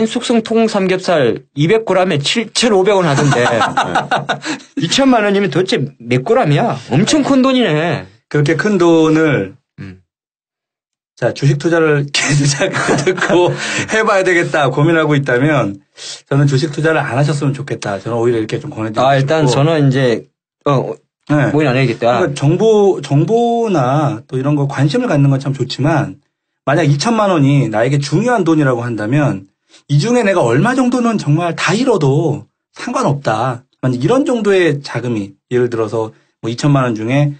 숙성통 삼겹살 200g에 7,500원 하던데. 2천만 원이면 도대체 몇 g이야? 엄청 큰 돈이네. 그렇게 큰 돈을 자, 주식 투자를 계좌가 듣고 해봐야 되겠다 고민하고 있다면 저는 주식 투자를 안 하셨으면 좋겠다. 저는 오히려 이렇게 좀 권해드리고 싶고. 일단 저는 이제 네. 뭐인 안 해야겠다. 그러니까 정보나 또 이런 거 관심을 갖는 건 참 좋지만 만약 2천만 원이 나에게 중요한 돈이라고 한다면 이 중에 내가 얼마 정도는 정말 다 잃어도 상관없다. 만약 이런 정도의 자금이 예를 들어서 뭐 2천만 원 중에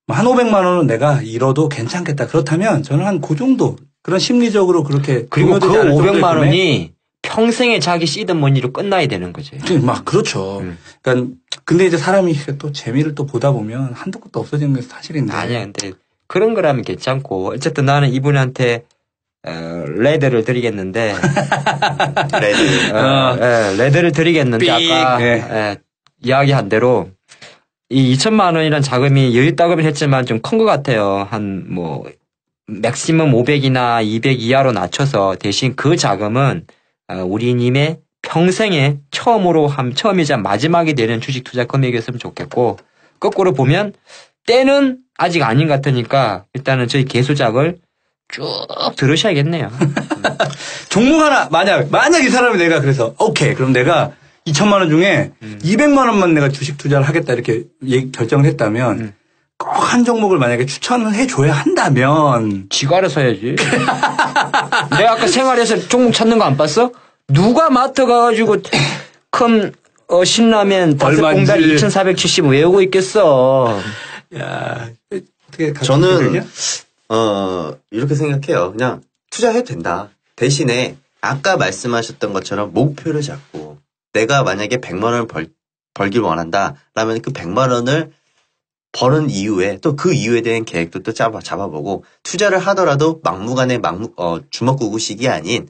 한 500만 원은 내가 잃어도 괜찮겠다. 그렇다면 저는 한 그 정도 그런 심리적으로 그렇게 그리고 그 500만 원이 평생에 자기 시드 머니로 끝나야 되는 거지. 막 그렇죠. 그러니까 근데 이제 사람이 또 재미를 또 보다 보면 한도 끝도 없어지는 게 사실인데. 아니야. 근데 그런 거라면 괜찮고 어쨌든 나는 이분한테 레드를 드리겠는데 레드를 드리겠는데 아까 이야기한 대로 이 2천만 원이란 자금이 여윳다금을 했지만 좀 큰 것 같아요. 한 뭐 맥시멈 500이나 200 이하로 낮춰서 대신 그 자금은 우리님의 평생에 처음이자 마지막이 되는 주식 투자 금액이었으면 좋겠고 거꾸로 보면 때는 아직 아닌 것 같으니까 일단은 저희 개수작을 쭉 들으셔야겠네요. 종목 하나 만약 이 사람이 내가 그래서 오케이 그럼 내가 2천만 원 중에 200만 원만 내가 주식 투자를 하겠다 이렇게 결정을 했다면 꼭 한 종목을 만약에 추천을 해줘야 한다면 지가 알아서 해야지. 내가 아까 생활에서 종목 찾는 거 안 봤어? 누가 마트 가가지고 큰 신라면 5봉다리 2,470 외우고 있겠어. 야, 어떻게 저는 이렇게 생각해요. 그냥 투자해도 된다. 대신에 아까 말씀하셨던 것처럼 목표를 잡고 내가 만약에 100만 원을 벌길 원한다. 라면 그 100만 원을 버는 이후에 또 그 이후에 대한 계획도 또 잡아보고 투자를 하더라도 막무가내 주먹구구식이 아닌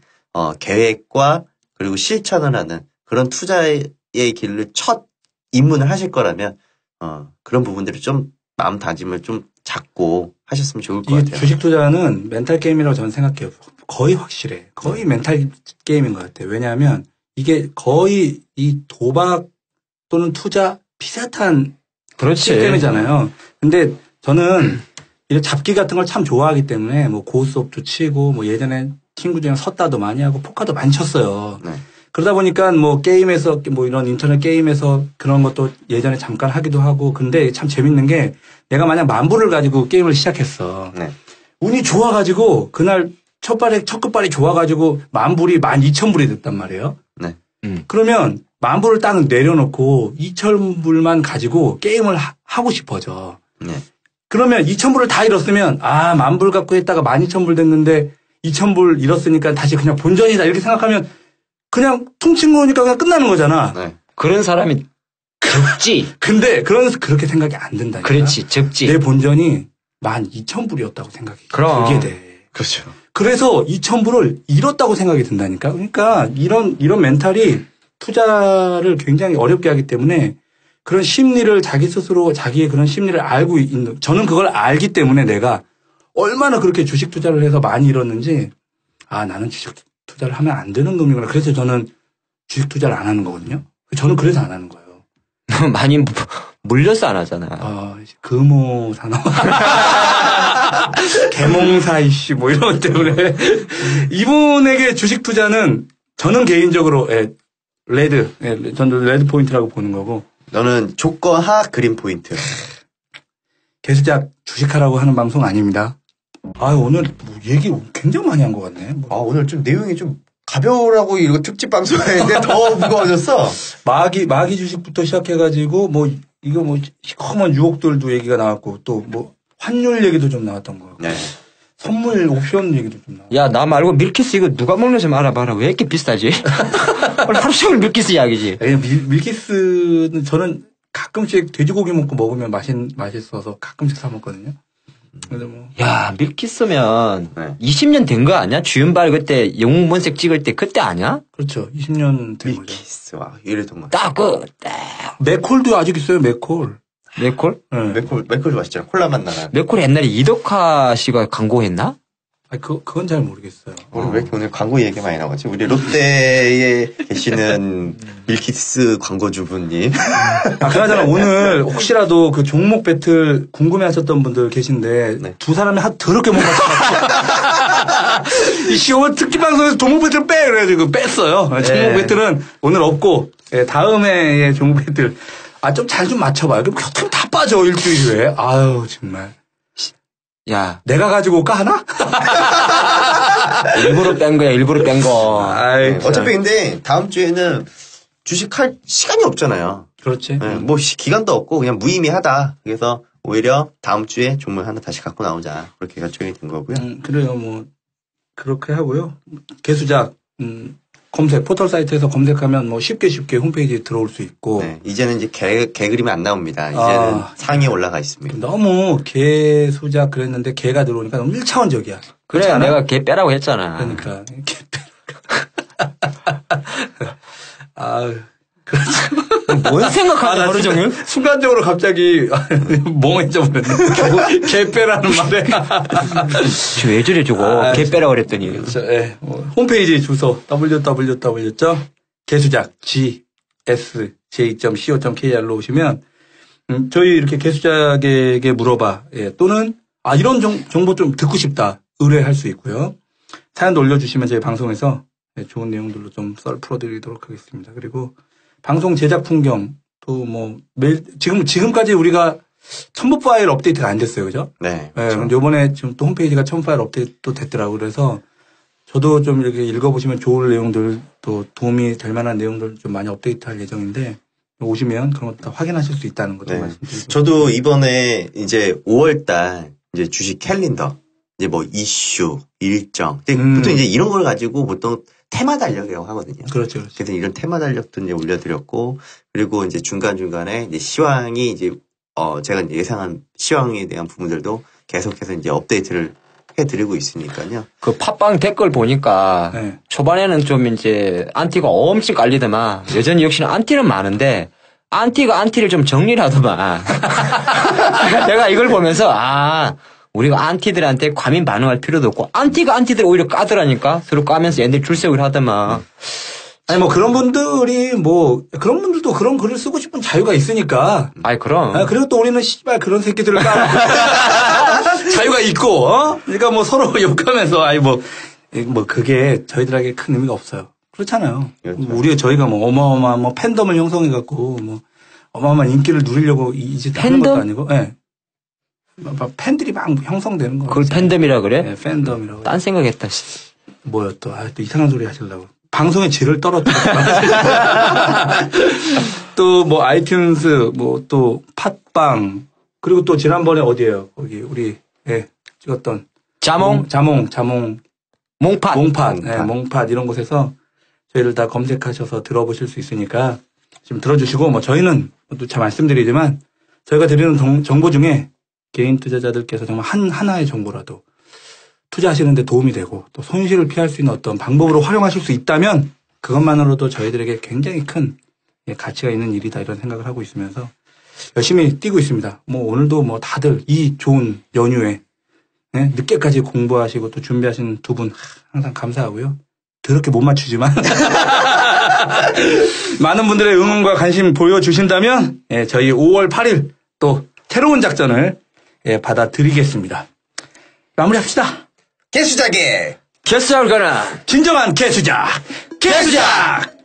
계획과 그리고 실천을 하는 그런 투자의 길을 첫 입문을 하실 거라면 그런 부분들을 좀 마음다짐을 좀 잡고 하셨으면 좋을 것 같아요. 주식 투자는 멘탈 게임이라고 저는 생각해요. 거의 확실해. 거의 멘탈 게임인 것 같아요. 왜냐하면 이게 거의 이 도박 또는 투자 비슷한 시스템이잖아요. 근데 저는 이런 잡기 같은 걸 참 좋아하기 때문에 뭐 고스톱도 치고 뭐 예전에 친구 중에 섰다도 많이 하고 포카도 많이 쳤어요. 네. 그러다 보니까 뭐 게임에서 뭐 이런 인터넷 게임에서 그런 것도 예전에 잠깐 하기도 하고 근데 참 재밌는 게 내가 만약 10,000불을 가지고 게임을 시작했어. 네. 운이 좋아가지고 그날 첫 끝발이 좋아가지고 10,000불이 12,000불이 됐단 말이에요. 네. 그러면 만불을 딱 내려놓고 2,000불만 가지고 게임을 하고 싶어져. 네. 그러면 2,000불을 다 잃었으면 아, 만불 갖고 했다가 12,000불 됐는데 2,000불 잃었으니까 다시 그냥 본전이다 이렇게 생각하면 그냥 퉁친 거니까 그냥 끝나는 거잖아. 네. 그런 사람이 적지. 근데 그렇게 생각이 안 된다니까. 그렇지, 적지. 내 본전이 12,000불이었다고 생각이 그럼. 들게 돼. 그렇죠. 그래서 2,000불을 잃었다고 생각이 든다니까. 그러니까 이런 멘탈이 투자를 굉장히 어렵게 하기 때문에 그런 심리를 자기 스스로 자기의 그런 심리를 알고 있는, 저는 그걸 알기 때문에 내가 얼마나 그렇게 주식 투자를 해서 많이 잃었는지, 아, 나는 주식 투자를 하면 안 되는 놈이구나. 그래서 저는 주식 투자를 안 하는 거거든요. 저는 그래서 안 하는 거예요. 많이 물려서 안 하잖아. 금호 산업. 개몽사 이씨 뭐 이런 것 때문에 이분에게 주식 투자는 저는 개인적으로 저는 레드 포인트라고 보는 거고. 너는 조건 하 그린 포인트. 개수작 주식하라고 하는 방송 아닙니다. 오늘 뭐 얘기 굉장히 많이 한 것 같네. 오늘 좀 내용이 좀 가벼우라고 이거 특집 방송했는데 더 무거워졌어. 마기 주식부터 시작해가지고 이거 시커먼 유혹들도 얘기가 나왔고 또 환율 얘기도 좀 나왔던 거 같고. 네. 선물 옵션 얘기도 좀 나왔고. 야, 나 말고 밀키스 이거 누가 먹는지 좀 알아봐라. 왜 이렇게 비싸지? 하루 종일 밀키스 이야기지. 밀키스는 저는 가끔씩 돼지고기 먹으면 맛있어서 가끔씩 사 먹거든요. 근데 야, 밀키스면 네. 20년 된 거 아니야? 주윤발 그때 영웅본색 찍을 때 그때 아니야? 그렇죠. 20년 된 거죠. 밀키스와 이래도 딱 맥콜도 아직 있어요. 맥콜. 맥콜? 네. 맥콜도 맛있잖아. 콜라 맛 나는. 맥콜 옛날에 이덕화 씨가 광고했나? 그건 잘 모르겠어요. 왜 이렇게 오늘 광고 얘기 많이 나오지? 우리 롯데에 계시는 밀키스 광고주분님. 그나저나 오늘 혹시라도 그 종목 배틀 궁금해 하셨던 분들 계신데, 네. 두 사람이 더럽게 못 맞춰가지고. 이 시험은 특집 방송에서 종목 배틀 빼! 그래가지고 뺐어요. 종목 배틀은 오늘 없고, 다음에 종목 배틀. 좀 잘 좀 맞춰봐요. 그럼 교통 다 빠져, 일주일에. 아유, 정말. 야, 내가 가지고 올까, 하나? 일부러 뺀 거야, 일부러 뺀 거. 어차피 근데 다음 주에는 주식할 시간이 없잖아요. 그렇지. 기간도 없고 그냥 무의미하다. 그래서 오히려 다음 주에 종목 하나 다시 갖고 나오자. 그렇게 결정이 된 거고요. 그래요. 그렇게 하고요. 개수작, 포털 사이트에서 검색하면 쉽게 홈페이지에 들어올 수 있고. 네, 이제는 이제 개 그림이 안 나옵니다. 이제는 상위에 올라가 있습니다. 너무 개수작 그랬는데 개가 들어오니까 너무 1차원적이야. 그래, 그렇잖아? 내가 개 빼라고 했잖아. 그러니까. 개 그렇죠. 뭔 생각하냐, 하루 종일? 순간적으로 갑자기 멍해져 버렸네. 개 빼라는 말에. 왜 저래, 저거. 개 빼라고 그랬더니. 그렇죠. 홈페이지 주소 www.개수작 gsj.co.kr로 오시면 저희 이렇게 개수작에게 물어봐. 또는 이런 정보 좀 듣고 싶다. 의뢰할 수 있고요. 사연도 올려주시면 저희 방송에서 좋은 내용들로 좀 썰 풀어드리도록 하겠습니다. 그리고 방송 제작 풍경 또 매일 지금까지 우리가 첨부 파일 업데이트가 안 됐어요, 그죠? 네. 그런데 이번에 지금 또 홈페이지가 첨부 파일 업데이트 됐더라고요. 그래서 저도 좀 이렇게 읽어보시면 좋을 내용들 또 도움이 될 만한 내용들 좀 많이 업데이트할 예정인데 오시면 그런 것도 다 확인하실 수 있다는 것도 말씀드리고. 저도 이번에 이제 5월달 이제 주식 캘린더 이제 이슈 일정 보통 이제 이런 걸 가지고 보통 테마 달력이라고 하거든요. 그렇죠. 그래서 이런 테마 달력도 이제 올려드렸고, 그리고 이제 중간중간에 이제 시황이 이제, 제가 예상한 시황에 대한 부분들도 계속해서 이제 업데이트를 해드리고 있으니까요. 그 팟빵 댓글 보니까 초반에는 좀 이제 안티가 엄청 깔리더만 여전히 역시나 안티는 많은데 안티가 안티를 좀 정리를 하더만. 내가 이걸 보면서 우리가 안티들한테 과민 반응할 필요도 없고 안티가 안티들 오히려 까더라니까 서로 까면서 얘네들 줄세우기를 하더만. 아니 그런 분들이 그런 분들도 그런 글을 쓰고 싶은 자유가 있으니까. 그럼. 그리고 또 우리는 씨발 그런 새끼들을 자유가 있고 그러니까 서로 욕하면서 그게 저희들에게 큰 의미가 없어요. 그렇잖아요. 그렇죠. 저희가 어마어마한 팬덤을 형성해 갖고 어마어마한 인기를 누리려고 이 짓 하는 것도 아니고. 네. 팬들이 막 형성되는 거. 그걸 팬덤이라 그래? 네, 팬덤이라고. 딴 생각했다. 씨. 뭐야 또 이상한 소리 하시려고. 방송의 질을 떨어뜨렸다. 또 뭐 아이튠즈, 뭐 또 팟빵, 그리고 또 지난번에 어디에요? 거기 우리 찍었던 자몽, 몽팟. 네, 몽팟 이런 곳에서 저희를 다 검색하셔서 들어보실 수 있으니까 지금 들어주시고, 뭐 저희는 또 잘 말씀드리지만 저희가 드리는 정보 중에 개인 투자자들께서 정말 하나의 정보라도 투자하시는데 도움이 되고 또 손실을 피할 수 있는 어떤 방법으로 활용하실 수 있다면 그것만으로도 저희들에게 굉장히 큰 가치가 있는 일이다 이런 생각을 하고 있으면서 열심히 뛰고 있습니다. 뭐 오늘도 뭐 다들 이 좋은 연휴에 늦게까지 공부하시고 또 준비하신 두 분 항상 감사하고요. 더럽게 못 맞추지만 많은 분들의 응원과 관심 보여주신다면 저희 5월 8일 또 새로운 작전을 받아드리겠습니다. 마무리합시다. 개수작에 개수작을 가나 진정한 개수작! 개수작!